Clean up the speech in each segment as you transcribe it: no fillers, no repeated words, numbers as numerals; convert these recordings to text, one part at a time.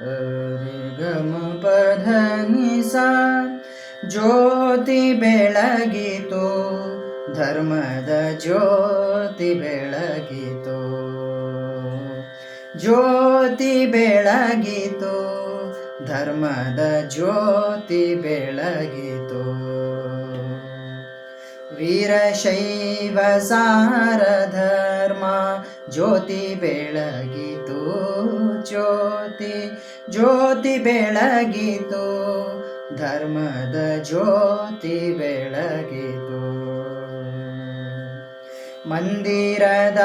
ರಿ ಗಮ ಪಧ ನಿ ಸಾ ಜ್ಯೋತಿ ಬೆಳಗಿತು ಧರ್ಮದ ಜ್ಯೋತಿ ಬೆಳಗಿತು ಜ್ಯೋತಿ ಬೆಳಗಿತು ಧರ್ಮದ ಜ್ಯೋತಿ ಬೆಳಗಿತು ವೀರಶೈವ ಸಾರ ಧರ್ಮ ಜ್ಯೋತಿ ಬೆಳಗಿತು ಜ್ಯೋತಿ ಜ್ಯೋತಿ ಬೆಳಗಿತು ಧರ್ಮದ ಜ್ಯೋತಿ ಬೆಳಗಿತು ಮಂದಿರದ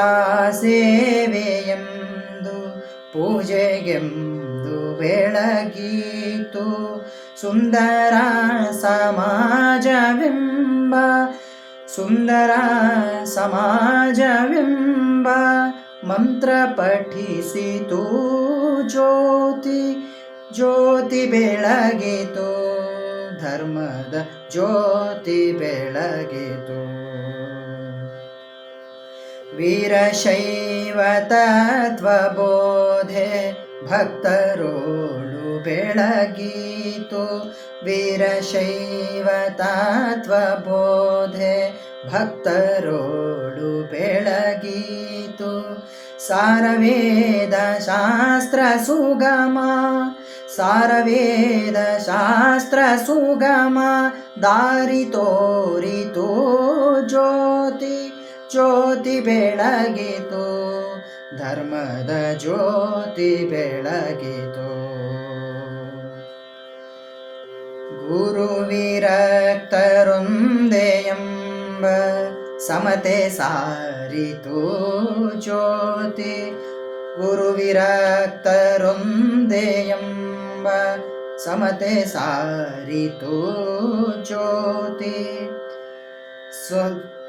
ಸೇವೆಯೆಂದು ಪೂಜೆಗೆಂದು ಬೆಳಗಿತು ಸುಂದರ ಸಮಾಜವೆಂಬ ಸುಂದರ ಸಮಾಜವೆಂಬ ಮಂತ್ರ ಪಠಿಸಿತು ಜ್ಯೋತಿ ಜ್ಯೋತಿ ಬೆಳಗಿತು ಧರ್ಮದ ಜ್ಯೋತಿ ಬೆಳಗಿತು ವೀರಶೈವ ತತ್ವಬೋಧೆ ಭಕ್ತರೋಳು ಬೆಳಗಿತು ವೀರಶೈವ ತತ್ವಬೋಧೆ ಭಕ್ತರೋಳು ಬೆಳಗಿತು ಸಾರವೇದ ಶಾಸ್ತ್ರ ಸುಗಮ ಸಾರವೇದ ಶಾಸ್ತ್ರ ಸುಗಮ ದಾರಿ ತೋರಿತು ಜ್ಯೋತಿ ಜ್ಯೋತಿ ಬೆಳಗಿತು ಧರ್ಮದ ಜ್ಯೋತಿ ಬೆಳಗಿತು ಗುರು ವಿರಕ್ತರೊಂದೇ ಎಂಬ ಸಮತೆ ಸಾರಿತು ಜ್ಯೋತಿ ಗುರು ವಿರಕ್ತರೊಂದೇ ಎಂಬ ಸಮತೆ ಸಾರಿತು ಜ್ಯೋತಿ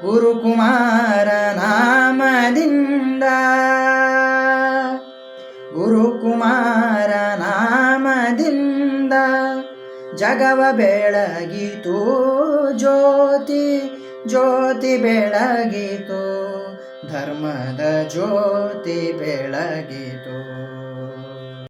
ಗುರುಕುಮಾರ ನಾಮದಿಂದ ಗುರುಕುಮಾರ ನಾಮದಿಂದ ಜಗವ ಬೆಳಗಿತು ಜ್ಯೋತಿ ಜ್ಯೋತಿ ಬೆಳಗಿತು ಧರ್ಮದ ಜ್ಯೋತಿ ಬೆಳಗಿತು